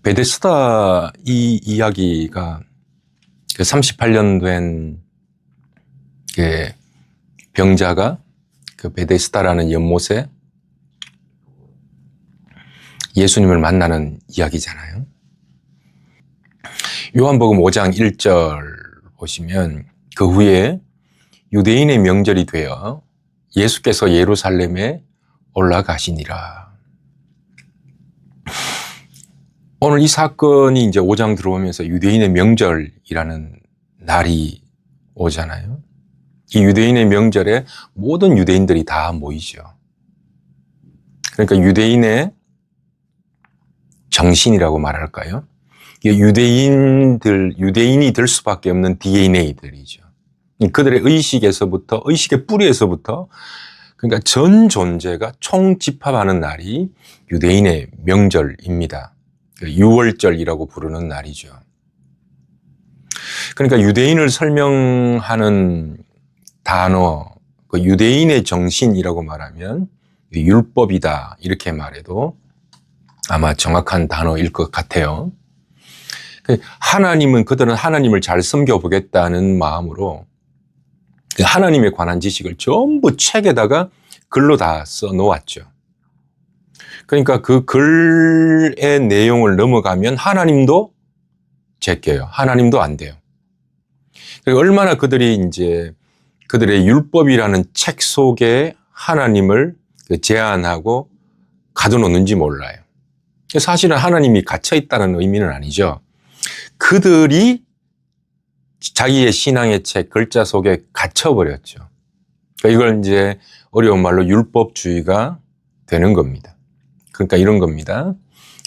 베데스다 이 이야기가 38년 된 병자가 그 베데스다라는 연못에 예수님을 만나는 이야기잖아요. 요한복음 5장 1절 보시면 그 후에 유대인의 명절이 되어 예수께서 예루살렘에 올라가시니라. 오늘 이 사건이 이제 5장 들어오면서 유대인의 명절이라는 날이 오잖아요. 이 유대인의 명절에 모든 유대인들이 다 모이죠. 그러니까 유대인의 정신이라고 말할까요? 유대인이 될 수밖에 없는 DNA들이죠. 그들의 의식의 뿌리에서부터, 그러니까 전 존재가 총집합하는 날이 유대인의 명절입니다. 유월절이라고 부르는 날이죠. 그러니까 유대인을 설명하는 단어, 그 유대인의 정신이라고 말하면 율법이다 이렇게 말해도 아마 정확한 단어일 것 같아요. 그들은 하나님을 잘 섬겨보겠다는 마음으로 하나님에 관한 지식을 전부 책에다가 글로 다 써놓았죠. 그러니까 그 글의 내용을 넘어가면 하나님도 제껴요. 하나님도 안 돼요. 얼마나 그들이 이제 그들의 율법이라는 책 속에 하나님을 제한하고 가둬놓는지 몰라요. 사실은 하나님이 갇혀 있다는 의미는 아니죠. 그들이 자기의 신앙의 책 글자 속에 갇혀버렸죠. 이걸 이제 어려운 말로 율법주의가 되는 겁니다. 그러니까 이런 겁니다.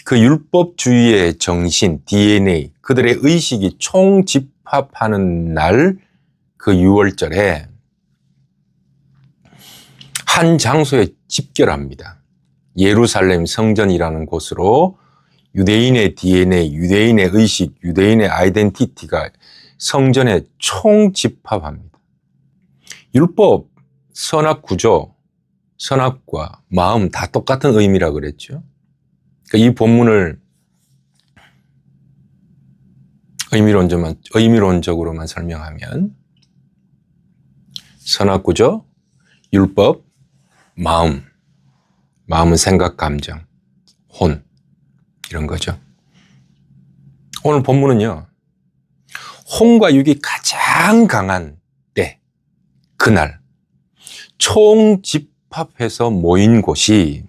그 율법주의의 정신, DNA, 그들의 의식이 총집합하는 날, 그 유월절에 한 장소에 집결합니다. 예루살렘 성전이라는 곳으로 유대인의 DNA, 유대인의 의식, 유대인의 아이덴티티가 성전에 총집합합니다. 율법, 선악구조, 선악과 마음 다 똑같은 의미라 그랬죠. 그러니까 이 본문을 의미론적으로만 설명하면 선악구조, 율법, 마음은 생각, 감정, 혼 이런 거죠. 오늘 본문은요. 혼과 육이 가장 강한 때, 그날 총집합해서 모인 곳이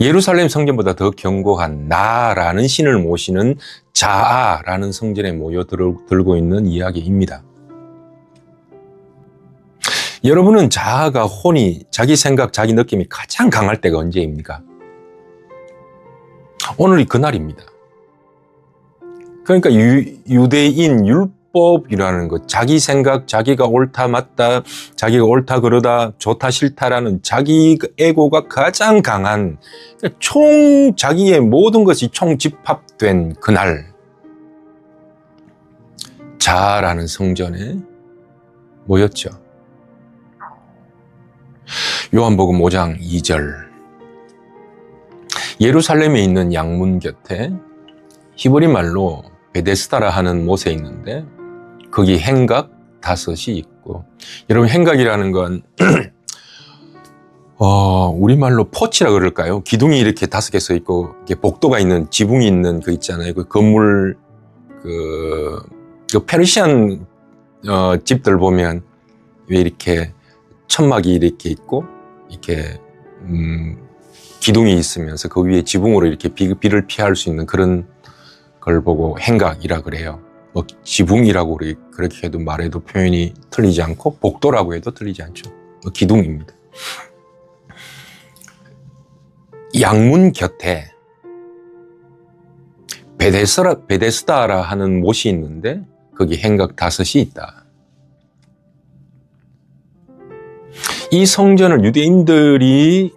예루살렘 성전보다 더 견고한 나라는 신을 모시는 자아라는 성전에 모여 들고 있는 이야기입니다. 여러분은 자아가 혼이 자기 생각, 자기 느낌이 가장 강할 때가 언제입니까? 오늘이 그날입니다. 그러니까 유대인 율법이라는 것, 자기 생각, 자기가 옳다 맞다, 자기가 옳다 그러다, 좋다 싫다라는 자기 에고가 가장 강한 자기의 모든 것이 총집합된 그날 자아라는 성전에 모였죠. 요한복음 5장 2절 예루살렘에 있는 양문 곁에 히브리 말로 베데스다라 하는 못에 있는데 거기 행각 5이 있고, 여러분 행각이라는 건 우리말로 포치라 그럴까요? 기둥이 이렇게 5개 서 있고 복도가 있는 지붕이 있는 그 있잖아요. 그 건물 그 페르시안 집들 보면 왜 이렇게 천막이 이렇게 있고 이렇게 기둥이 있으면서 그 위에 지붕으로 이렇게 비를 피할 수 있는 그런 걸 보고 행각이라 그래요. 지붕이라고 그렇게 해도 말해도 표현이 틀리지 않고 복도라고 해도 틀리지 않죠. 기둥입니다. 양문 곁에 베데스다라 하는 못이 있는데 거기 행각 5이 있다. 이 성전을 유대인들이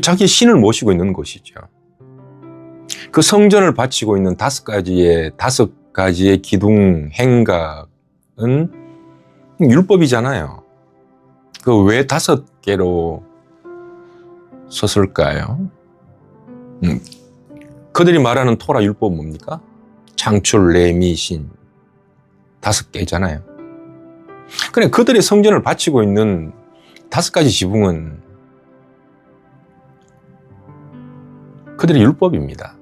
자기의 신을 모시고 있는 곳이죠. 그 성전을 바치고 있는 5가지의 기둥 행각은 율법이잖아요. 그 왜 5개로 섰을까요? 그들이 말하는 토라 율법은 뭡니까? 창출, 레미, 신 5개잖아요. 그래, 그들의 성전을 바치고 있는 5가지 지붕은 그들의 율법입니다.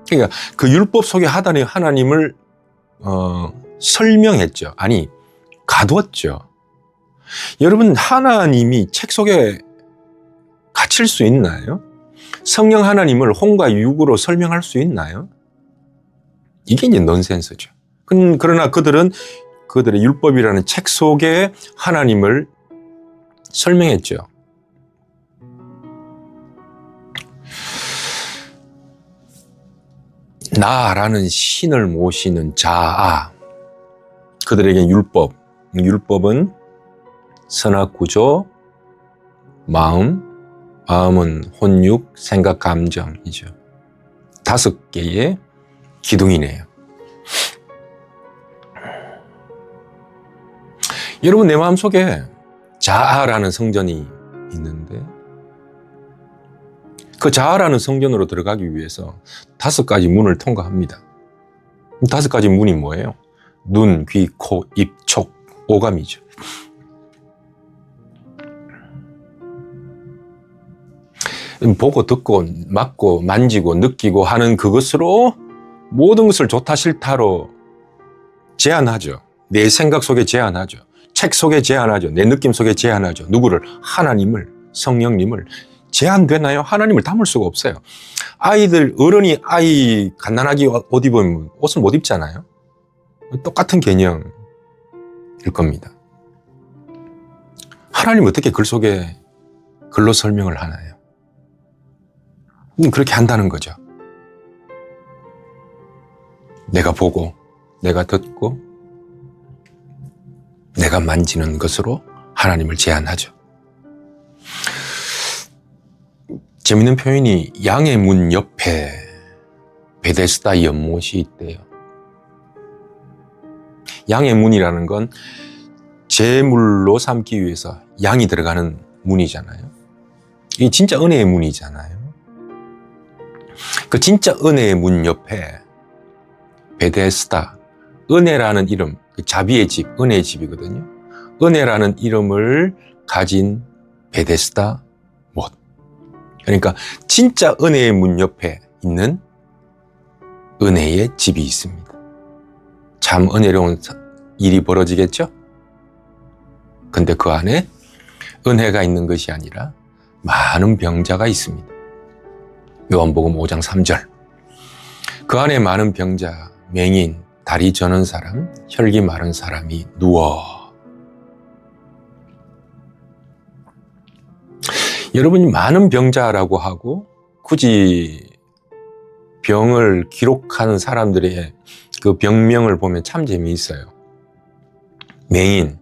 그러니까 그 율법 속에 하나님, 하나님을 설명했죠. 아니, 가두었죠. 여러분, 하나님이 책 속에 갇힐 수 있나요? 성령 하나님을 혼과 육으로 설명할 수 있나요? 이게 이제 넌센스죠. 그러나 그들은 그들의 율법이라는 책 속에 하나님을 설명했죠. 나라는 신을 모시는 자아. 그들에게 율법은 선악구조, 마음은 혼육, 생각, 감정이죠. 5개의 기둥이네요. 여러분, 내 마음속에 자아라는 성전이 있는데 그 자아라는 성전으로 들어가기 위해서 5가지 문을 통과합니다. 5가지 문이 뭐예요? 눈, 귀, 코, 입, 촉, 오감이죠. 보고 듣고 맡고 만지고 느끼고 하는 그것으로 모든 것을 좋다 싫다로 제한하죠. 내 생각 속에 제한하죠. 책 속에 제한하죠. 내 느낌 속에 제한하죠. 누구를? 하나님을, 성령님을. 제한되나요? 하나님을 담을 수가 없어요. 어른이 아이 갓난아기 옷 입으면 옷을 못 입잖아요. 똑같은 개념일 겁니다. 하나님 어떻게 글 속에 글로 설명을 하나요? 그렇게 한다는 거죠. 내가 보고, 내가 듣고, 내가 만지는 것으로 하나님을 제한하죠. 재밌는 표현이 양의 문 옆에 베데스다 연못이 있대요. 양의 문이라는 건 제물로 삼기 위해서 양이 들어가는 문이잖아요. 이게 진짜 은혜의 문이잖아요. 그 진짜 은혜의 문 옆에 베데스다, 은혜라는 이름, 자비의 집, 은혜의 집이거든요. 은혜라는 이름을 가진 베데스다 못. 그러니까 진짜 은혜의 문 옆에 있는 은혜의 집이 있습니다. 참 은혜로운 일이 벌어지겠죠? 근데 그 안에 은혜가 있는 것이 아니라 많은 병자가 있습니다. 요한복음 5장 3절. 그 안에 많은 병자, 맹인, 다리 저는 사람, 혈기 마른 사람이 누워. 여러분이 많은 병자라고 하고 굳이 병을 기록하는 사람들의 그 병명을 보면 참 재미있어요. 맹인,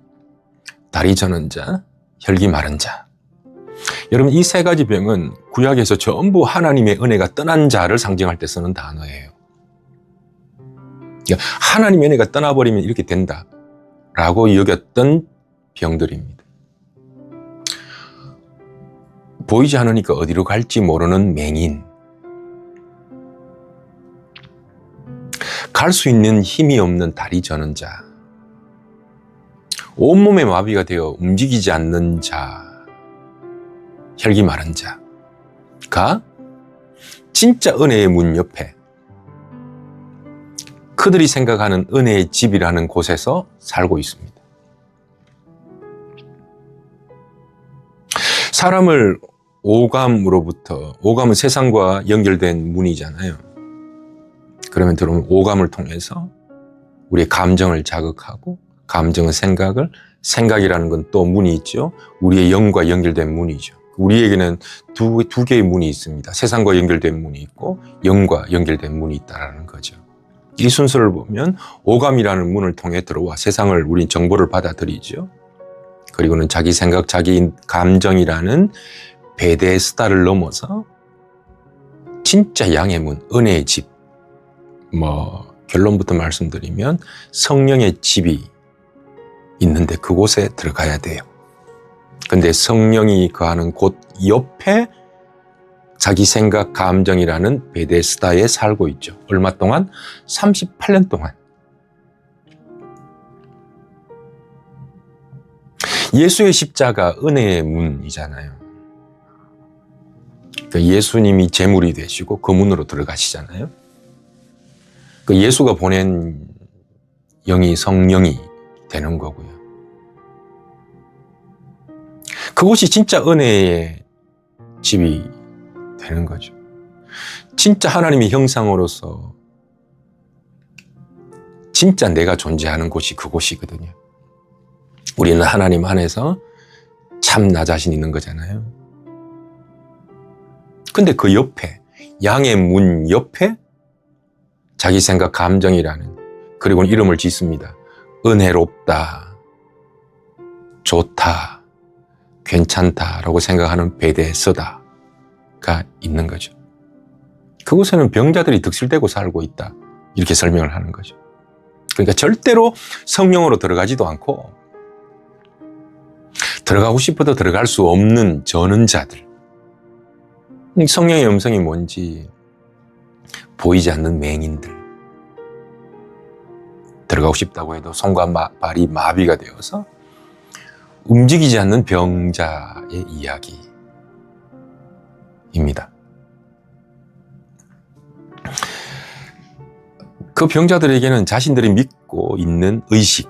다리 저는 자, 혈기 마른 자. 여러분, 이 3가지 병은 구약에서 전부 하나님의 은혜가 떠난 자를 상징할 때 쓰는 단어예요. 그러니까 하나님의 은혜가 떠나버리면 이렇게 된다라고 여겼던 병들입니다. 보이지 않으니까 어디로 갈지 모르는 맹인. 갈 수 있는 힘이 없는 다리 저는 자. 온몸에 마비가 되어 움직이지 않는 자. 혈기 마른 자가 진짜 은혜의 문 옆에 그들이 생각하는 은혜의 집이라는 곳에서 살고 있습니다. 사람을 오감은 세상과 연결된 문이잖아요. 그러면 들어오면 오감을 통해서 우리의 감정을 자극하고, 감정은 생각이라는 건 또 문이 있죠. 우리의 영과 연결된 문이죠. 우리에게는 두 개의 문이 있습니다. 세상과 연결된 문이 있고 영과 연결된 문이 있다는 거죠. 이 순서를 보면 오감이라는 문을 통해 들어와 세상을 우린 정보를 받아들이죠. 그리고는 자기 생각, 자기 감정이라는 베데스다를 넘어서 진짜 양의 문, 은혜의 집. 결론부터 말씀드리면 성령의 집이 있는데 그곳에 들어가야 돼요. 근데 성령이 거하는 곳 옆에 자기 생각, 감정이라는 베데스다에 살고 있죠. 얼마 동안? 38년 동안. 예수의 십자가 은혜의 문이잖아요. 예수님이 제물이 되시고 그 문으로 들어가시잖아요. 예수가 보낸 영이 성령이 되는 거고요. 그곳이 진짜 은혜의 집이 되는 거죠. 진짜 하나님의 형상으로서 진짜 내가 존재하는 곳이 그곳이거든요. 우리는 하나님 안에서 참 나 자신 있는 거잖아요. 근데 그 옆에, 양의 문 옆에 자기 생각, 감정이라는, 그리고 이름을 짓습니다. 은혜롭다, 좋다, 괜찮다라고 생각하는 베데스다가 있는 거죠. 그곳에는 병자들이 득실되고 살고 있다, 이렇게 설명을 하는 거죠. 그러니까 절대로 성령으로 들어가지도 않고 들어가고 싶어도 들어갈 수 없는 저는자들. 성령의 음성이 뭔지 보이지 않는 맹인들. 들어가고 싶다고 해도 손과 발이 마비가 되어서 움직이지 않는 병자의 이야기입니다. 그 병자들에게는 자신들이 믿고 있는 의식,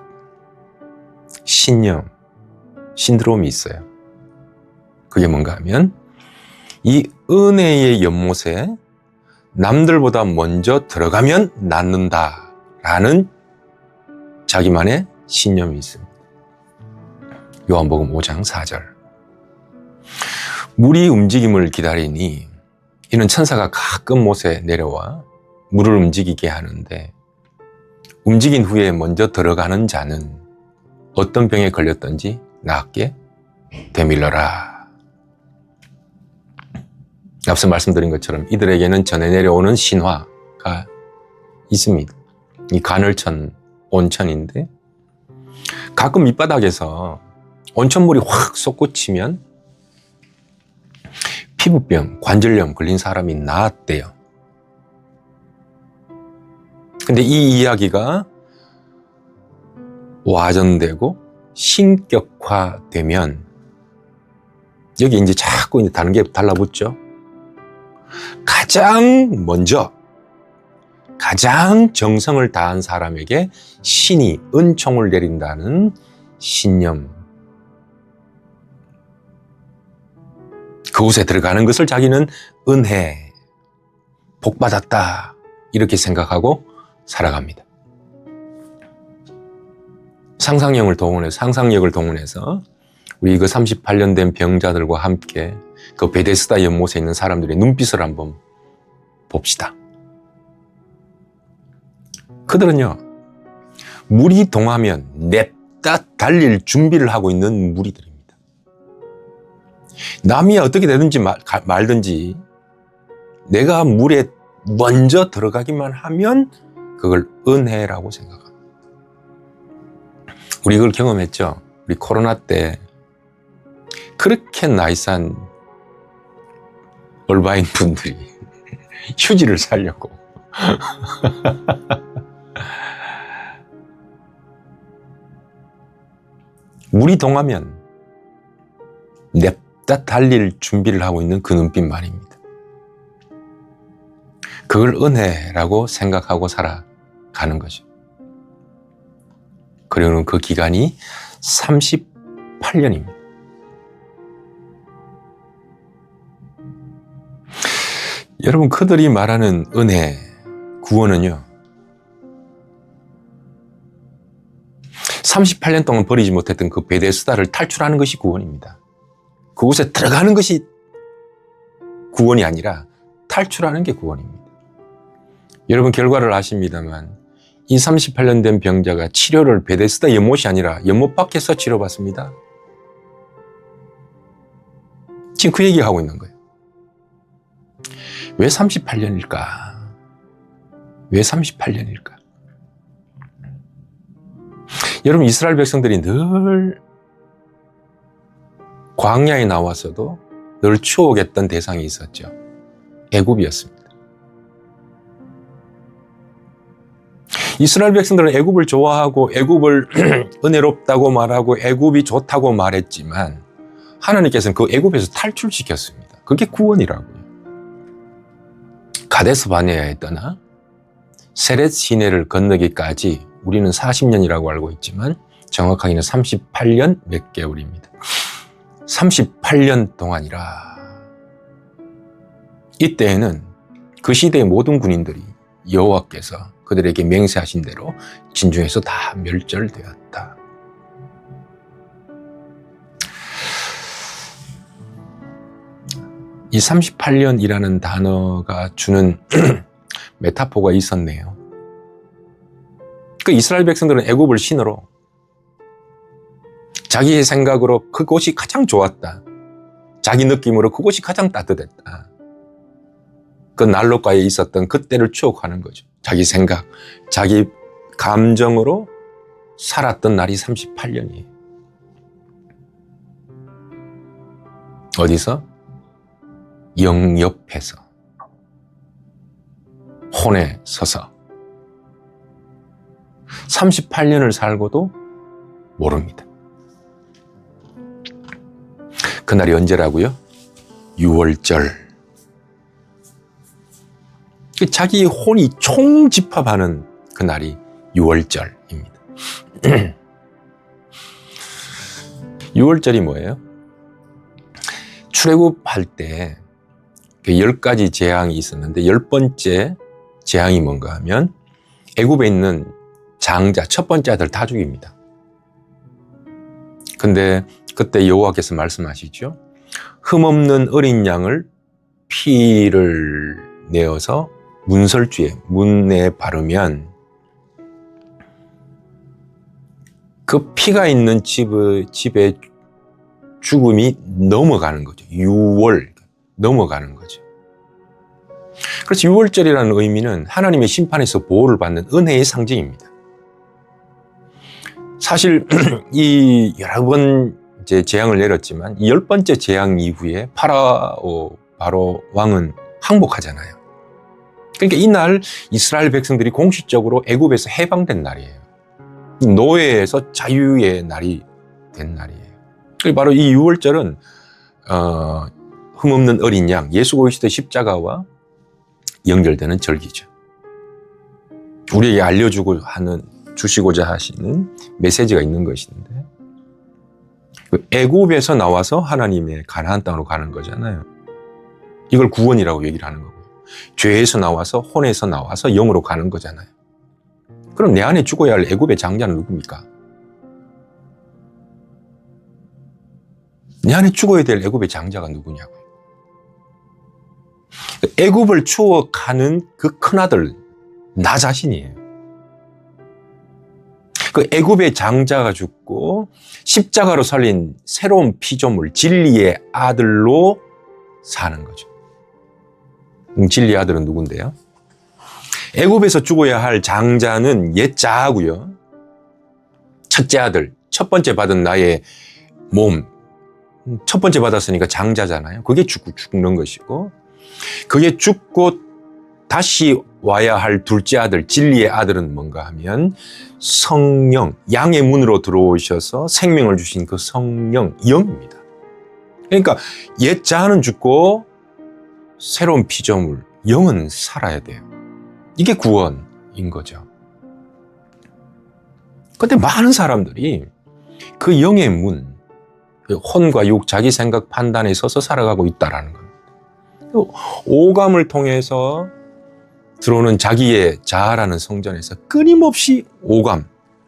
신념, 신드롬이 있어요. 그게 뭔가 하면 이 은혜의 연못에 남들보다 먼저 들어가면 낫는다라는 자기만의 신념이 있습니다. 요한복음 5장 4절. 물이 움직임을 기다리니 이는 천사가 가끔 못에 내려와 물을 움직이게 하는데 움직인 후에 먼저 들어가는 자는 어떤 병에 걸렸든지 낫게 되밀러라. 앞서 말씀드린 것처럼 이들에게는 전해 내려오는 신화가 있습니다. 이 간헐천, 온천인데 가끔 밑바닥에서 온천물이 확 솟구치면 피부병, 관절염 걸린 사람이 나았대요. 근데 이 이야기가 와전되고 신격화되면 여기 이제 자꾸 이제 다른 게 달라붙죠. 가장 먼저 가장 정성을 다한 사람에게 신이 은총을 내린다는 신념. 그곳에 들어가는 것을 자기는 은혜, 복받았다 이렇게 생각하고 살아갑니다. 상상력을 동원해서 우리 그 38년 된 병자들과 함께 그 베데스다 연못에 있는 사람들의 눈빛을 한번 봅시다. 그들은요, 물이 동하면 냅다 달릴 준비를 하고 있는 무리들입니다. 남이 어떻게 되든지 말든지 내가 물에 먼저 들어가기만 하면 그걸 은혜라고 생각합니다. 우리 그걸 경험했죠. 우리 코로나 때 그렇게 나이스한 얼바인 분들이 휴지를 사려고 물이 동하면 냅다 달릴 준비를 하고 있는 그 눈빛 말입니다. 그걸 은혜라고 생각하고 살아가는 거죠. 그리고 그 기간이 38년입니다. 여러분, 그들이 말하는 은혜, 구원은요, 38년 동안 버리지 못했던 그 베데스다를 탈출하는 것이 구원입니다. 그곳에 들어가는 것이 구원이 아니라 탈출하는 게 구원입니다. 여러분, 결과를 아십니다만 이 38년 된 병자가 치료를 베데스다 연못이 아니라 연못 밖에서 치료받습니다. 지금 그 얘기하고 있는 거예요. 왜 38년일까? 왜 38년일까? 여러분, 이스라엘 백성들이 늘 광야에 나와서도 늘 추억했던 대상이 있었죠. 애굽이었습니다. 이스라엘 백성들은 애굽을 좋아하고 애굽을 은혜롭다고 말하고 애굽이 좋다고 말했지만 하나님께서는 그 애굽에서 탈출시켰습니다. 그게 구원이라고요. 가데스 바네아에 떠나 세렛 시내를 건너기까지 우리는 40년이라고 알고 있지만 정확하게는 38년 몇 개월입니다. 38년 동안이라. 이때에는 그 시대의 모든 군인들이 여호와께서 그들에게 맹세하신 대로 진중에서 다 멸절되었다. 이 38년이라는 단어가 주는 메타포가 있었네요. 그 이스라엘 백성들은 애굽을 신으로 자기의 생각으로 그곳이 가장 좋았다. 자기 느낌으로 그곳이 가장 따뜻했다. 그 난로가에 있었던 그때를 추억하는 거죠. 자기 생각, 자기 감정으로 살았던 날이 38년이에요. 어디서? 영옆에서, 혼에 서서 38년을 살고도 모릅니다. 그날이 언제라고요? 6월절. 자기 혼이 총집합하는 그날이 6월절입니다. 6월절이 뭐예요? 출애굽할 때 10가지 재앙이 있었는데 10번째 재앙이 뭔가 하면 애굽에 있는 장자, 첫 번째 아들 다 죽입니다. 근데 그때 여호와께서 말씀하시죠. 흠없는 어린 양을 피를 내어서 문설주에, 문에 바르면 그 피가 있는 집에 죽음이 넘어가는 거죠. 6월 넘어가는 거죠. 그래서 6월절이라는 의미는 하나님의 심판에서 보호를 받는 은혜의 상징입니다. 사실 이 여러 번 이제 재앙을 내렸지만 이 10번째 재앙 이후에 바로 왕은 항복하잖아요. 그러니까 이날 이스라엘 백성들이 공식적으로 애굽에서 해방된 날이에요. 노예에서 자유의 날이 된 날이에요. 바로 이 6월절은 흠없는 어린 양, 예수 그리스도의 십자가와 연결되는 절기죠. 우리에게 주시고자 하시는 메시지가 있는 것인데 애굽에서 나와서 하나님의 가나안 땅으로 가는 거잖아요. 이걸 구원이라고 얘기를 하는 거고요. 죄에서 나와서 혼에서 나와서 영으로 가는 거잖아요. 그럼 내 안에 죽어야 할 애굽의 장자는 누굽니까? 내 안에 죽어야 될 애굽의 장자가 누구냐고요. 애굽을 추억하는 그 큰아들 나 자신이에요. 그 애굽의 장자가 죽고 십자가로 살린 새로운 피조물 진리의 아들로 사는 거죠. 진리의 아들은 누군데요? 애굽에서 죽어야 할 장자는 옛자고요. 첫째 아들, 첫 번째 받은 나의 몸, 첫 번째 받았으니까 장자잖아요. 그게 죽는 것이고, 그게 죽고 다시 와야 할 둘째 아들, 진리의 아들은 뭔가 하면 성령, 양의 문으로 들어오셔서 생명을 주신 그 성령, 영입니다. 그러니까 옛자는 죽고 새로운 피조물, 영은 살아야 돼요. 이게 구원인 거죠. 그런데 많은 사람들이 그 영의 문, 혼과 육, 자기 생각 판단에 서서 살아가고 있다는 겁니다. 오감을 통해서 들어오는 자기의 자아라는 성전에서 끊임없이 오감,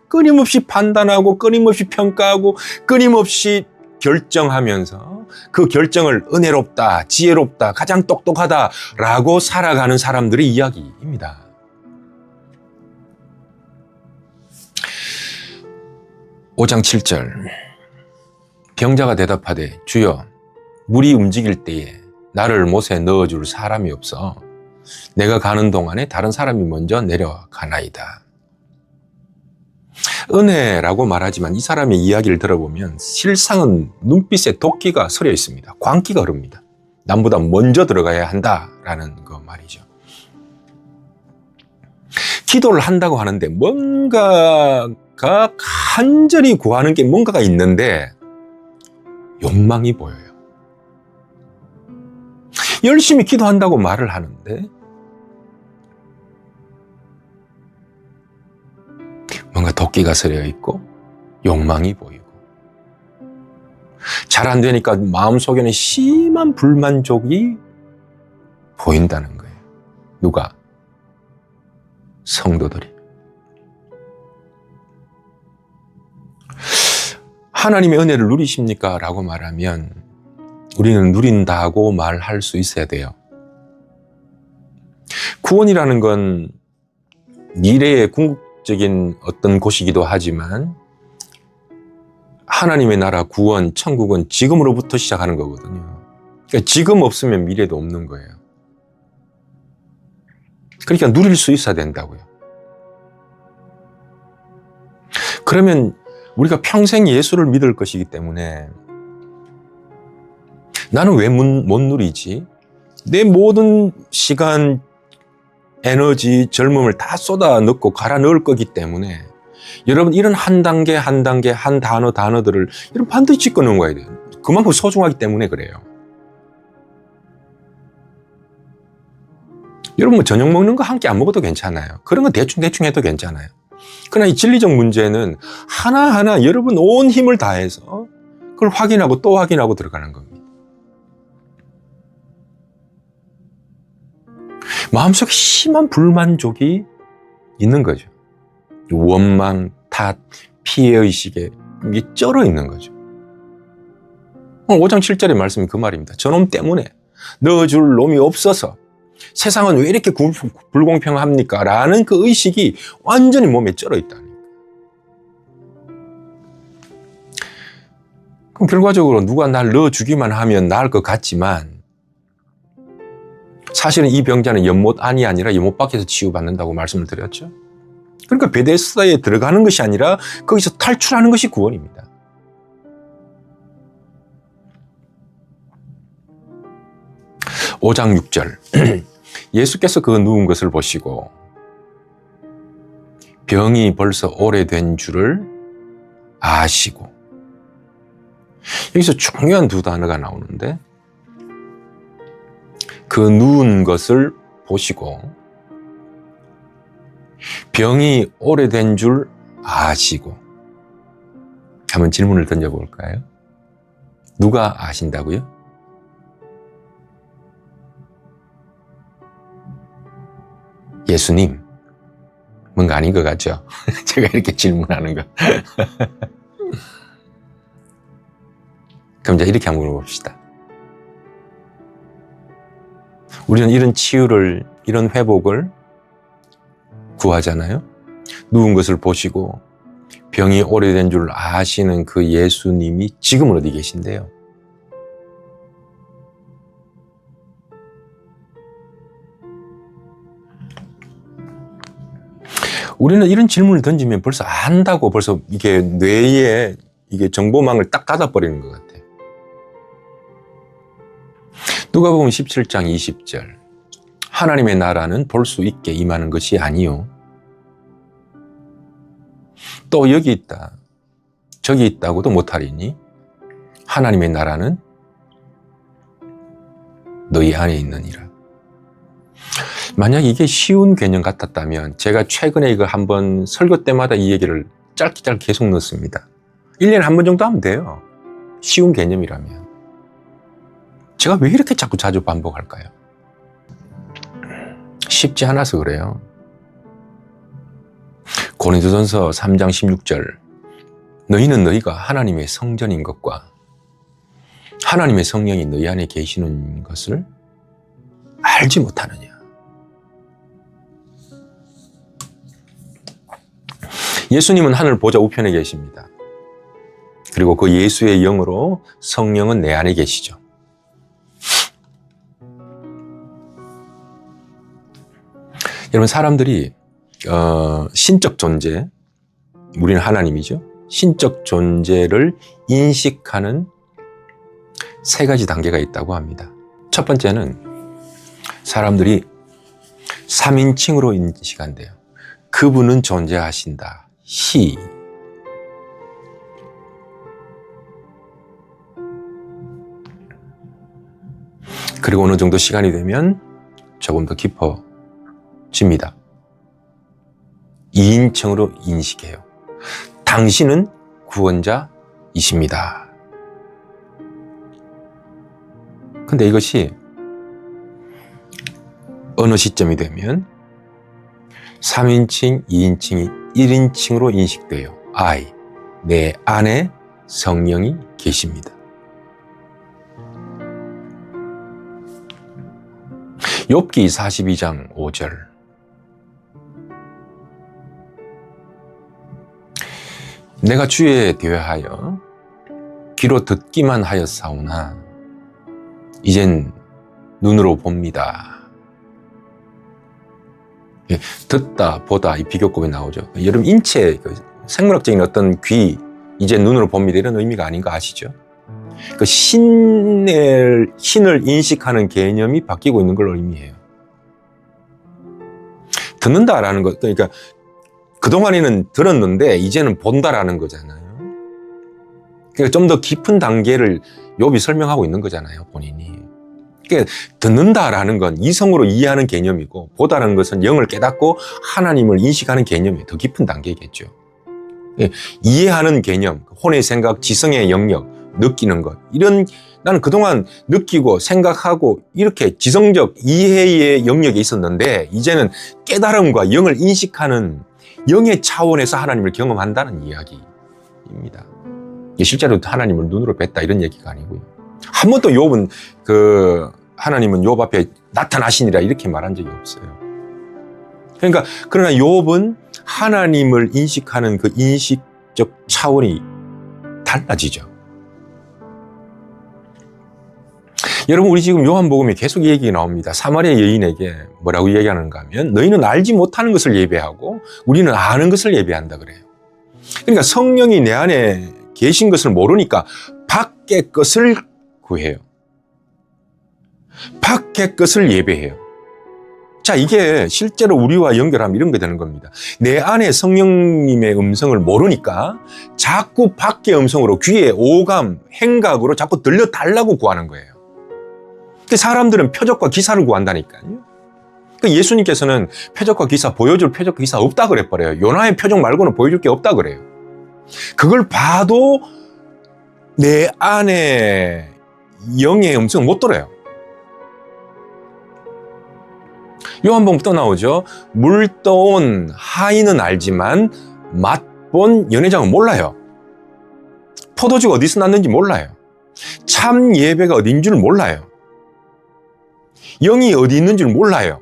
끊임없이 판단하고 끊임없이 평가하고 끊임없이 결정하면서 그 결정을 은혜롭다, 지혜롭다, 가장 똑똑하다라고 살아가는 사람들의 이야기입니다. (5장 7절) 병자가 대답하되 주여 물이 움직일 때에 나를 못에 넣어줄 사람이 없어 내가 가는 동안에 다른 사람이 먼저 내려가나이다. 은혜라고 말하지만 이 사람의 이야기를 들어보면 실상은 눈빛에 도끼가 서려 있습니다. 광기가 흐릅니다. 남보다 먼저 들어가야 한다라는 거 말이죠. 기도를 한다고 하는데 뭔가가 간절히 구하는 게 뭔가가 있는데 욕망이 보여요. 열심히 기도한다고 말을 하는데 뭔가 도끼가 서려 있고 욕망이 보이고 잘 안 되니까 마음속에는 심한 불만족이 보인다는 거예요. 누가? 성도들이. 하나님의 은혜를 누리십니까? 라고 말하면 우리는 누린다고 말할 수 있어야 돼요. 구원이라는 건 미래의 궁극적인 어떤 곳이기도 하지만 하나님의 나라 구원, 천국은 지금으로부터 시작하는 거거든요. 그러니까 지금 없으면 미래도 없는 거예요. 그러니까 누릴 수 있어야 된다고요. 그러면 우리가 평생 예수를 믿을 것이기 때문에 나는 왜 못 누리지? 내 모든 시간, 에너지, 젊음을 다 쏟아 넣고 갈아 넣을 거기 때문에 여러분 이런 한 단계 한 단계 한 단어들을 여러분 반드시 짚고 넘어가야 돼요. 그만큼 소중하기 때문에 그래요. 여러분 뭐 저녁 먹는 거 한 끼 안 먹어도 괜찮아요. 그런 건 대충 해도 괜찮아요. 그러나 이 진리적 문제는 하나하나 여러분 온 힘을 다해서 그걸 확인하고 또 확인하고 들어가는 겁니다. 마음속에 심한 불만족이 있는 거죠. 원망, 탓, 피해의식에 이게 쩔어 있는 거죠. 5장 7절의 말씀이 그 말입니다. 저놈 때문에 넣어줄 놈이 없어서 세상은 왜 이렇게 불공평합니까? 라는 그 의식이 완전히 몸에 쩔어 있다는 거예요. 그럼 결과적으로 누가 날 넣어주기만 하면 나을 것 같지만 사실은 이 병자는 연못 안이 아니라 연못 밖에서 치유받는다고 말씀을 드렸죠. 그러니까 베데스다에 들어가는 것이 아니라 거기서 탈출하는 것이 구원입니다. (5장 6절) 예수께서 그 누운 것을 보시고 병이 벌써 오래된 줄을 아시고, 여기서 중요한 두 단어가 나오는데 그 누운 것을 보시고 병이 오래된 줄 아시고. 한번 질문을 던져볼까요? 누가 아신다고요? 예수님. 뭔가 아닌 것 같죠? 제가 이렇게 질문하는 거. 그럼 이제 이렇게 한번 물어봅시다. 우리는 이런 치유를, 이런 회복을 구하잖아요. 누운 것을 보시고 병이 오래된 줄 아시는 그 예수님이 지금은 어디 계신데요? 우리는 이런 질문을 던지면 벌써 안다고 벌써 이게 뇌에 이게 정보망을 딱 닫아버리는 것 같아요. 누가복음 17장 20절. 하나님의 나라는 볼 수 있게 임하는 것이 아니요. 또 여기 있다, 저기 있다고도 못하리니 하나님의 나라는 너희 안에 있느니라. 만약 이게 쉬운 개념 같았다면 제가 최근에 이거 한번 설교 때마다 이 얘기를 짧게 계속 넣습니다. 1년에 한 번 정도 하면 돼요. 쉬운 개념이라면. 제가 왜 이렇게 자주 반복할까요? 쉽지 않아서 그래요. 고린도전서 3장 16절. 너희는 너희가 하나님의 성전인 것과 하나님의 성령이 너희 안에 계시는 것을 알지 못하느냐. 예수님은 하늘 보좌 우편에 계십니다. 그리고 그 예수의 영으로 성령은 내 안에 계시죠. 여러분, 사람들이 신적 존재, 우리는 하나님이죠. 신적 존재를 인식하는 세 가지 단계가 있다고 합니다. 첫 번째는 사람들이 3인칭으로 인식한대요. 그분은 존재하신다. He. 그리고 어느 정도 시간이 되면 조금 더 깊어집니다. 2인칭으로 인식해요. 당신은 구원자이십니다. 근데 이것이 어느 시점이 되면 3인칭, 2인칭이 1인칭으로 인식돼요. I, 내 안에 성령이 계십니다. 욥기 42장 5절. 내가 주에 대하여 귀로 듣기만 하였사오나 이젠 눈으로 봅니다. 듣다, 보다 이 비교급에 나오죠. 여러분 인체, 생물학적인 어떤 귀, 이제 눈으로 봅니다 이런 의미가 아닌 거 아시죠? 그 신을 인식하는 개념이 바뀌고 있는 걸 의미해요. 듣는다라는 것, 그러니까 그동안에는 들었는데 이제는 본다라는 거잖아요. 그러니까 좀 더 깊은 단계를 욥이 설명하고 있는 거잖아요, 본인이. 그러니까 듣는다라는 건 이성으로 이해하는 개념이고 보다라는 것은 영을 깨닫고 하나님을 인식하는 개념이에요. 더 깊은 단계겠죠. 이해하는 개념, 혼의 생각, 지성의 영역, 느끼는 것. 이런 나는 그동안 느끼고 생각하고 이렇게 지성적 이해의 영역에 있었는데 이제는 깨달음과 영을 인식하는 영의 차원에서 하나님을 경험한다는 이야기입니다. 실제로 하나님을 눈으로 뵀다 이런 얘기가 아니고요. 한 번도 욥은 하나님은 욥 앞에 나타나시니라 이렇게 말한 적이 없어요. 그러니까 그러나 욥은 하나님을 인식하는 그 인식적 차원이 달라지죠. 여러분 우리 지금 요한복음에 계속 얘기가 나옵니다. 사마리아 여인에게 뭐라고 얘기하는가 하면 너희는 알지 못하는 것을 예배하고 우리는 아는 것을 예배한다 그래요. 그러니까 성령이 내 안에 계신 것을 모르니까 밖의 것을 구해요. 밖의 것을 예배해요. 자, 이게 실제로 우리와 연결하면 이런 게 되는 겁니다. 내 안에 성령님의 음성을 모르니까 자꾸 밖의 음성으로 귀에 오감, 행각으로 자꾸 들려달라고 구하는 거예요. 사람들은 표적과 기사를 구한다니까요. 예수님께서는 표적과 기사, 보여줄 표적과 기사 없다 그래버려요. 요나의 표적 말고는 보여줄 게 없다 그래요. 그걸 봐도 내 안에 영의 음성을 못 들어요. 요한복음 또 나오죠. 물 떠온 하인은 알지만 맛본 연회장은 몰라요. 포도주가 어디서 났는지 몰라요. 참 예배가 어딘 줄 몰라요. 영이 어디 있는 줄 몰라요.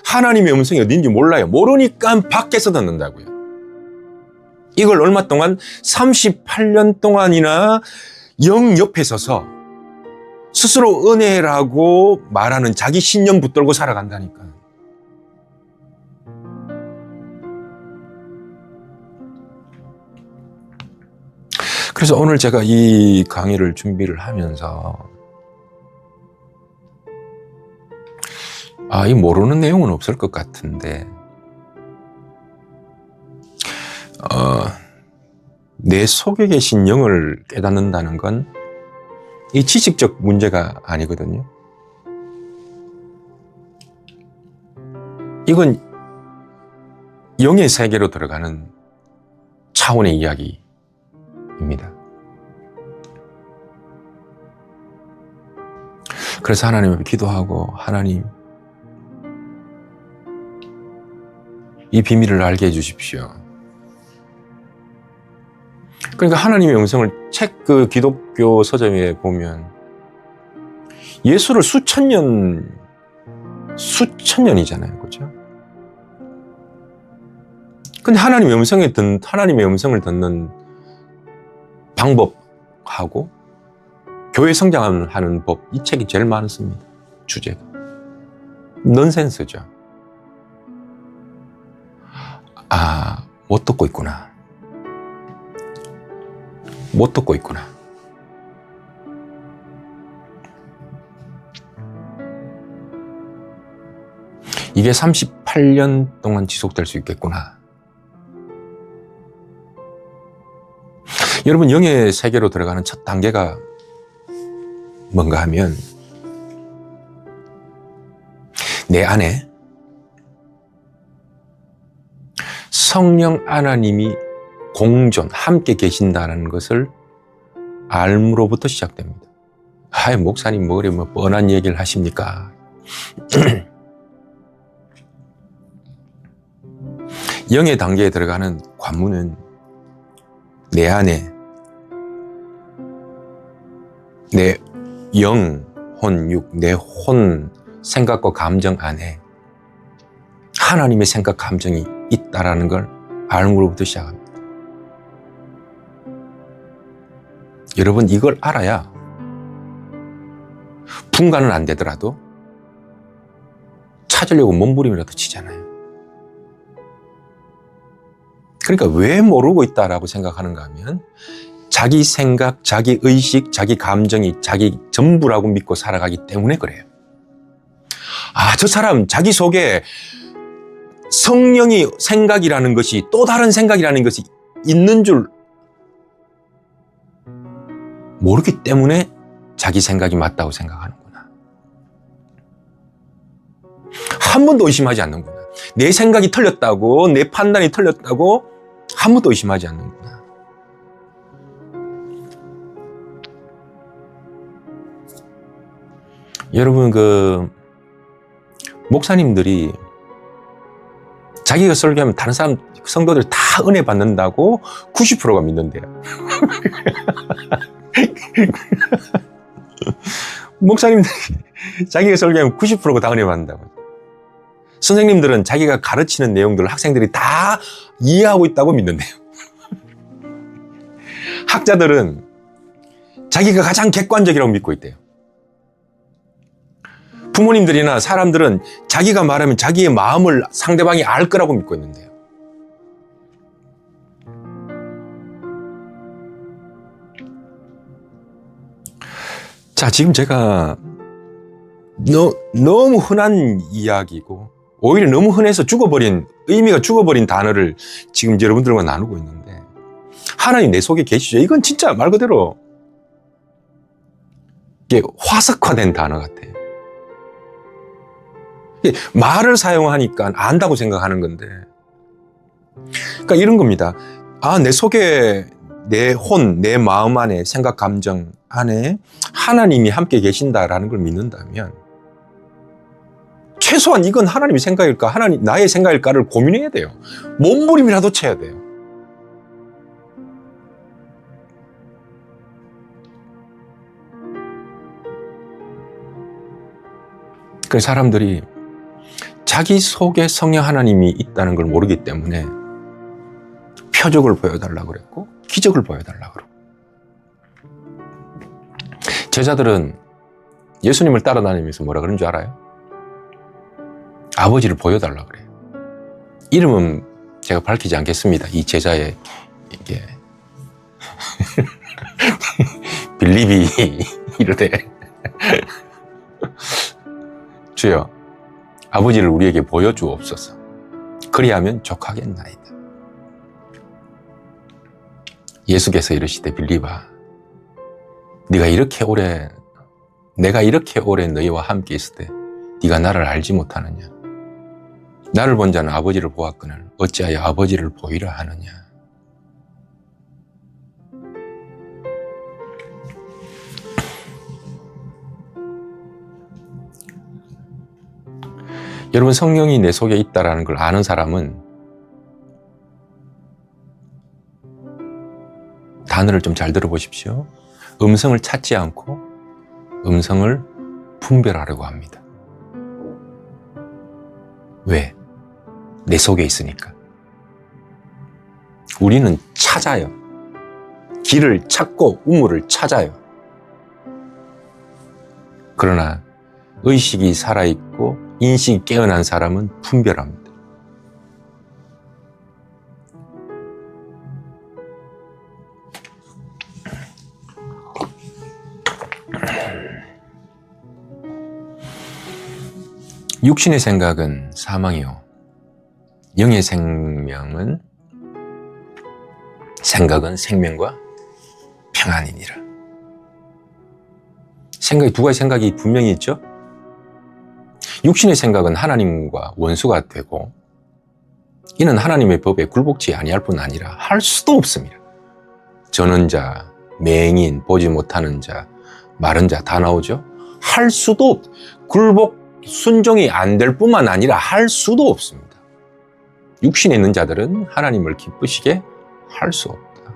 하나님의 음성이 어딘지 몰라요. 모르니까 밖에서 듣는다고요. 이걸 얼마 동안 38년 동안이나 영 옆에 서서 스스로 은혜라고 말하는 자기 신념 붙들고 살아간다니까. 그래서 오늘 제가 이 강의를 준비를 하면서 이 모르는 내용은 없을 것 같은데 내 속에 계신 영을 깨닫는다는 건 이 지식적 문제가 아니거든요. 이건 영의 세계로 들어가는 차원의 이야기입니다. 그래서 하나님을 기도하고 하나님 이 비밀을 알게 해주십시오. 그러니까 하나님의 음성을 그 기독교 서점에 보면 예수를 수천 년이잖아요. 그죠? 근데 하나님의 음성을 듣는 방법하고 교회 성장하는 법, 이 책이 제일 많습니다. 주제가. 넌센스죠. 못 듣고 있구나. 못 듣고 있구나. 이게 38년 동안 지속될 수 있겠구나. 여러분, 영의 세계로 들어가는 첫 단계가 뭔가 하면 내 안에 성령 하나님이 공존, 함께 계신다는 것을 알므로부터 시작됩니다. 아이, 목사님 뭐래 뭐 뻔한 얘기를 하십니까? 영의 단계에 들어가는 관문은 내 안에 내 영, 혼, 육, 내 혼, 생각과 감정 안에 하나님의 생각, 감정이 있다라는 걸 알므로부터 시작합니다. 여러분, 이걸 알아야 분간은 안 되더라도 찾으려고 몸부림이라도 치잖아요. 그러니까 왜 모르고 있다라고 생각하는가 하면 자기 생각, 자기 의식, 자기 감정이 자기 전부라고 믿고 살아가기 때문에 그래요. 아, 저 사람 자기 속에 성령이 생각이라는 것이, 또 다른 생각이라는 것이 있는 줄 모르기 때문에 자기 생각이 맞다고 생각하는구나. 한 번도 의심하지 않는구나. 내 생각이 틀렸다고, 내 판단이 틀렸다고 한 번도 의심하지 않는구나. 여러분, 목사님들이 자기가 설교하면 다른 사람, 성도들 다 은혜 받는다고 90%가 믿는데요. 목사님들이 자기가 설교하면 90%가 다 은혜 받는다고. 선생님들은 자기가 가르치는 내용들을 학생들이 다 이해하고 있다고 믿는데요. 학자들은 자기가 가장 객관적이라고 믿고 있대요. 부모님들이나 사람들은 자기가 말하면 자기의 마음을 상대방이 알 거라고 믿고 있는데요. 자, 지금 제가 너무 흔한 이야기고 오히려 너무 흔해서 의미가 죽어버린 단어를 지금 여러분들과 나누고 있는데, 하나님 내 속에 계시죠? 이건 진짜 말 그대로 이게 화석화된 단어 같아요. 말을 사용하니까 안다고 생각하는 건데, 그러니까 이런 겁니다. 아, 내 속에 내 혼, 내 마음 안에, 생각, 감정 안에 하나님이 함께 계신다라는 걸 믿는다면 최소한 이건 하나님의 생각일까, 하나님 나의 생각일까를 고민해야 돼요. 몸부림이라도 쳐야 돼요. 그 사람들이 자기 속에 성령 하나님이 있다는 걸 모르기 때문에 표적을 보여달라고 그랬고 기적을 보여달라고 그러고, 제자들은 예수님을 따라다니면서 뭐라 그런 줄 알아요? 아버지를 보여달라고 그래요. 이름은 제가 밝히지 않겠습니다. 이 제자의 이게 빌립이 이러대. 주여, 아버지를 우리에게 보여주옵소서. 그리하면 족하겠나이다. 예수께서 이르시되, 빌립아, 내가 이렇게 오래 너희와 함께 있을 때 네가 나를 알지 못하느냐? 나를 본 자는 아버지를 보았거늘 어찌하여 아버지를 보이라 하느냐? 여러분, 성령이 내 속에 있다는 걸 아는 사람은 단어를 좀 잘 들어보십시오. 음성을 찾지 않고 음성을 분별하려고 합니다. 왜? 내 속에 있으니까. 우리는 찾아요. 길을 찾고 우물을 찾아요. 그러나 의식이 살아있고 인식이 깨어난 사람은 분별합니다. 육신의 생각은 사망이요. 영의 생명은 생각은 생명과 평안이니라. 생각이 두 가지 생각이 분명히 있죠. 육신의 생각은 하나님과 원수가 되고 이는 하나님의 법에 굴복치 아니할 뿐 아니라 할 수도 없습니다. 저는 자, 맹인, 보지 못하는 자, 마른 자 다 나오죠. 할 수도 없, 굴복, 순종이 안 될 뿐만 아니라 할 수도 없습니다. 육신에 있는 자들은 하나님을 기쁘시게 할 수 없다.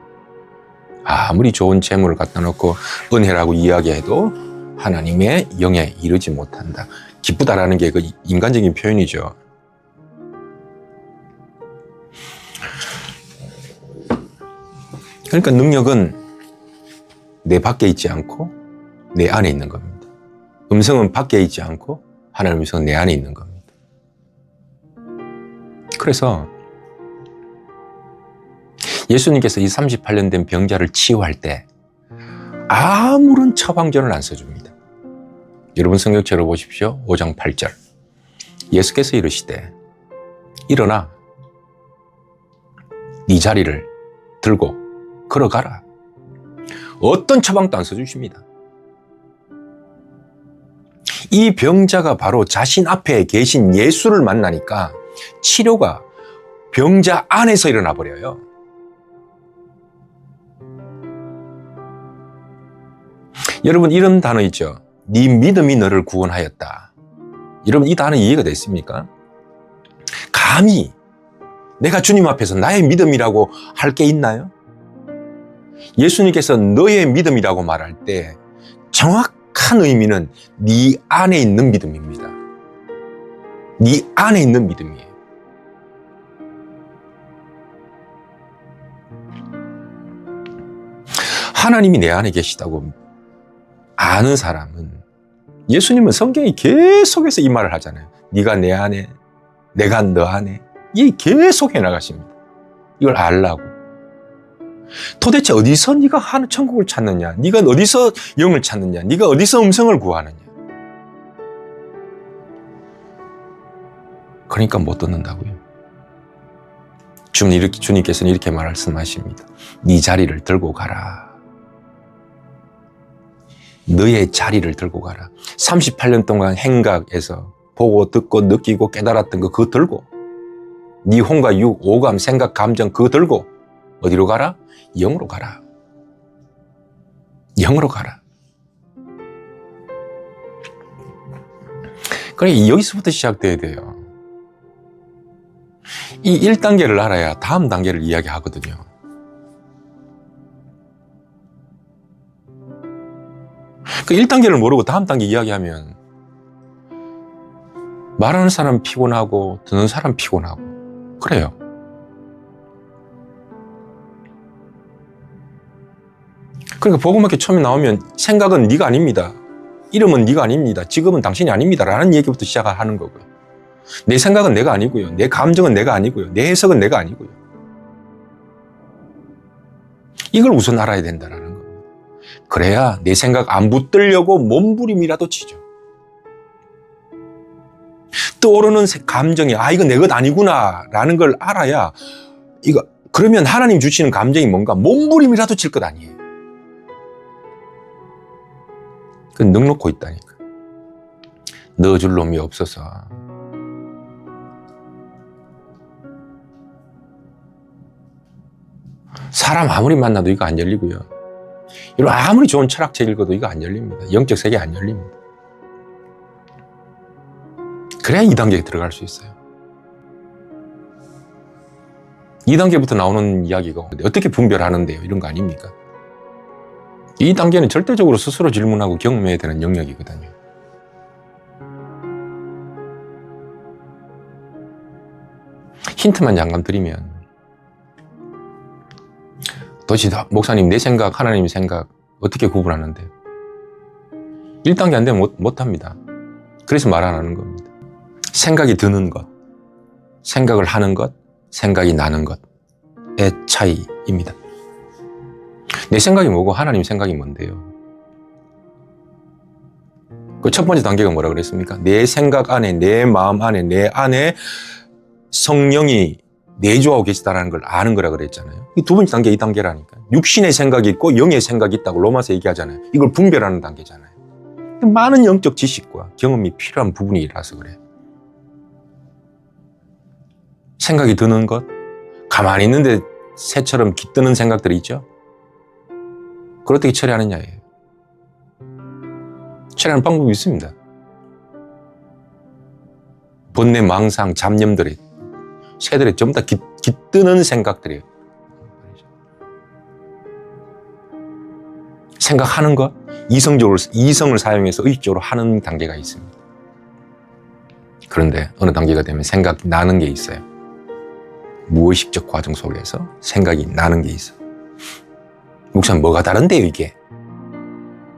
아무리 좋은 재물을 갖다 놓고 은혜라고 이야기해도 하나님의 영에 이르지 못한다. 기쁘다라는 게 그 인간적인 표현이죠. 그러니까 능력은 내 밖에 있지 않고 내 안에 있는 겁니다. 음성은 밖에 있지 않고 하나님의 음성은 내 안에 있는 겁니다. 그래서 예수님께서 이 38년 된 병자를 치유할 때 아무런 처방전을 안 써줍니다. 여러분 성경책으로 보십시오. 5장 8절. 예수께서 이르시되 일어나 네 자리를 들고 걸어가라. 어떤 처방도 안 써주십니다. 이 병자가 바로 자신 앞에 계신 예수를 만나니까 치료가 병자 안에서 일어나 버려요. 여러분 이런 단어 있죠. 네 믿음이 너를 구원하였다. 여러분 이 단어 이해가 됐습니까? 감히 내가 주님 앞에서 나의 믿음이라고 할 게 있나요? 예수님께서 너의 믿음이라고 말할 때 정확한 의미는 네 안에 있는 믿음입니다. 네 안에 있는 믿음이에요. 하나님이 내 안에 계시다고 아는 사람은 예수님은 성경이 계속해서 이 말을 하잖아요. 네가 내 안에, 내가 너 안에. 이 계속 해나가십니다. 이걸 알라고. 도대체 어디서 네가 하는 천국을 찾느냐? 네가 어디서 영을 찾느냐? 네가 어디서 음성을 구하느냐? 그러니까 못 듣는다고요. 주님께서는 이렇게 말씀하십니다. 네 자리를 들고 가라. 너의 자리를 들고 가라. 38년 동안 행각에서 보고 듣고 느끼고 깨달았던 거 그거 들고 네 혼과 육, 오감, 생각, 감정 그거 들고 어디로 가라? 영으로 가라. 영으로 가라. 그러니까 여기서부터 시작돼야 돼요. 이 1단계를 알아야 다음 단계를 이야기하거든요. 그 1단계를 모르고 다음 단계 이야기하면 말하는 사람 피곤하고 듣는 사람 피곤하고 그래요. 그러니까 복음학교 처음에 나오면 생각은 네가 아닙니다. 이름은 네가 아닙니다. 직업은 당신이 아닙니다. 라는 얘기부터 시작하는 거고요. 내 생각은 내가 아니고요. 내 감정은 내가 아니고요. 내 해석은 내가 아니고요. 이걸 우선 알아야 된다라는 겁니다. 그래야 내 생각 안 붙들려고 몸부림이라도 치죠. 떠오르는 감정이 이거 내 것 아니구나 라는 걸 알아야 그러면 하나님 주시는 감정이 뭔가 몸부림이라도 칠 것 아니에요. 그건 넉놓고 있다니까. 넣어줄 놈이 없어서. 사람 아무리 만나도 이거 안 열리고요. 여러분 아무리 좋은 철학책 읽어도 이거 안 열립니다. 영적 세계 안 열립니다. 그래야 2단계에 들어갈 수 있어요. 2단계부터 나오는 이야기가 어떻게 분별하는데요? 이런 거 아닙니까? 2단계는 절대적으로 스스로 질문하고 경험해야 되는 영역이거든요. 힌트만 잠깐 드리면 도대체 목사님 내 생각, 하나님 생각 어떻게 구분하는데요? 1단계 안 되면 못합니다. 그래서 말 안 하는 겁니다. 생각이 드는 것, 생각을 하는 것, 생각이 나는 것의 차이입니다. 내 생각이 뭐고 하나님 생각이 뭔데요? 그 첫 번째 단계가 뭐라 그랬습니까? 내 생각 안에, 내 마음 안에, 내 안에 성령이 내주하고 계시다는 걸 아는 거라 그랬잖아요. 이 두 번째 단계, 이 단계라니까. 육신의 생각이 있고 영의 생각이 있다고 로마서 얘기하잖아요. 이걸 분별하는 단계잖아요. 많은 영적 지식과 경험이 필요한 부분이라서 그래요. 생각이 드는 것, 가만히 있는데 새처럼 깃드는 생각들이 있죠. 그걸 어떻게 처리하느냐예요. 처리하는 방법이 있습니다. 번뇌, 망상, 잡념들이 새들이 전부 다 깃드는 생각들이에요. 생각하는 것, 이성을 사용해서 의식적으로 하는 단계가 있습니다. 그런데 어느 단계가 되면 생각이 나는 게 있어요. 무의식적 과정 속에서 생각이 나는 게 있어요. 목사님, 뭐가 다른데요, 이게?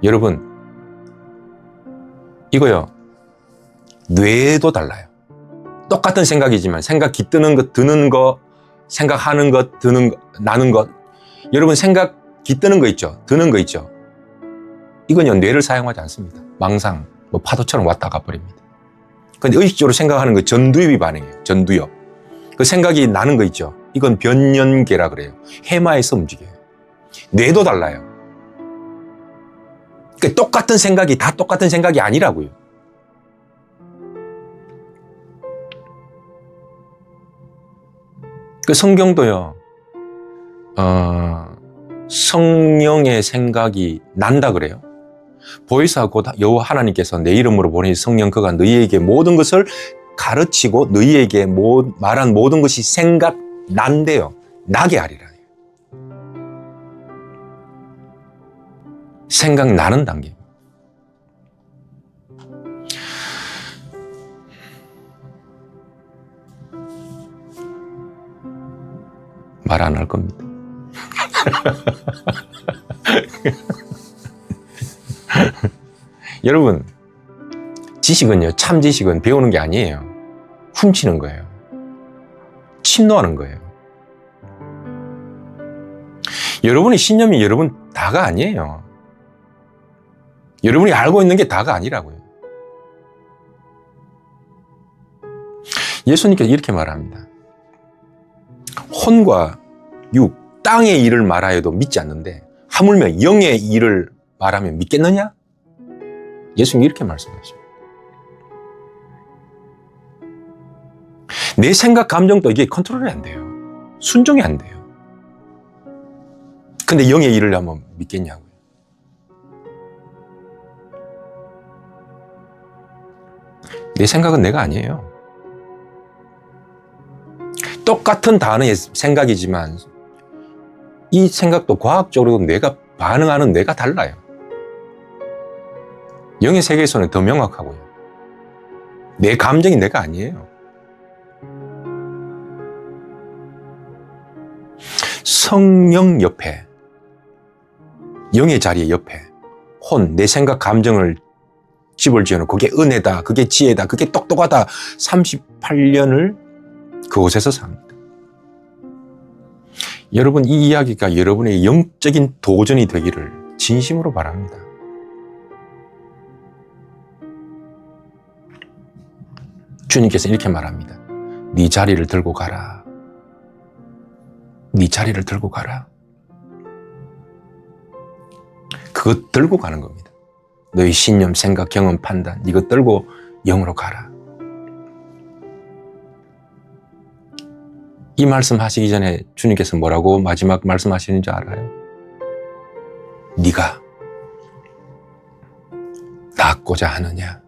여러분, 이거요, 뇌도 달라요. 똑같은 생각이지만 생각 깃드는 것, 드는 것, 생각하는 것, 드는 것, 나는 것. 여러분, 생각 깃드는 거 있죠? 드는 거 있죠? 이건요, 뇌를 사용하지 않습니다. 망상, 파도처럼 왔다 가버립니다. 근데 의식적으로 생각하는 거 전두엽이 반응해요. 전두엽. 그 생각이 나는 거 있죠? 이건 변연계라 그래요. 해마에서 움직여요. 뇌도 달라요. 그러니까 똑같은 생각이 다 똑같은 생각이 아니라고요. 그 성경도요, 성령의 생각이 난다 그래요. 보혜사 곧 여호와 하나님께서 내 이름으로 보내신 성령 그가 너희에게 모든 것을 가르치고 너희에게 말한 모든 것이 생각난대요. 나게 하리라. 생각나는 단계. 말 안 할 겁니다. 여러분, 지식은요, 참 지식은 배우는 게 아니에요. 훔치는 거예요. 침노하는 거예요. 여러분의 신념이 여러분 다가 아니에요. 여러분이 알고 있는 게 다가 아니라고요. 예수님께서 이렇게 말합니다. 혼과 육, 땅의 일을 말하여도 믿지 않는데 하물며 영의 일을 말하면 믿겠느냐? 예수님이 이렇게 말씀하십니다. 내 생각, 감정도 이게 컨트롤이 안 돼요. 순종이 안 돼요. 근데 영의 일을 하면 믿겠냐고요. 내 생각은 내가 아니에요. 똑같은 단어의 생각이지만 이 생각도 과학적으로도 내가 반응하는 뇌가 달라요. 영의 세계에서는 더 명확하고요. 내 감정이 내가 아니에요. 성령 옆에, 영의 자리 옆에 혼, 내 생각, 감정을 집을 지어놓고 그게 은혜다, 그게 지혜다, 그게 똑똑하다 38년을 그곳에서 삽니다. 여러분, 이 이야기가 여러분의 영적인 도전이 되기를 진심으로 바랍니다. 주님께서 이렇게 말합니다. 네 자리를 들고 가라. 네 자리를 들고 가라. 그거 들고 가는 겁니다. 너의 신념, 생각, 경험, 판단 이거 들고 영으로 가라. 이 말씀 하시기 전에 주님께서 뭐라고 마지막 말씀하시는 줄 알아요? 네가 낫고자 하느냐?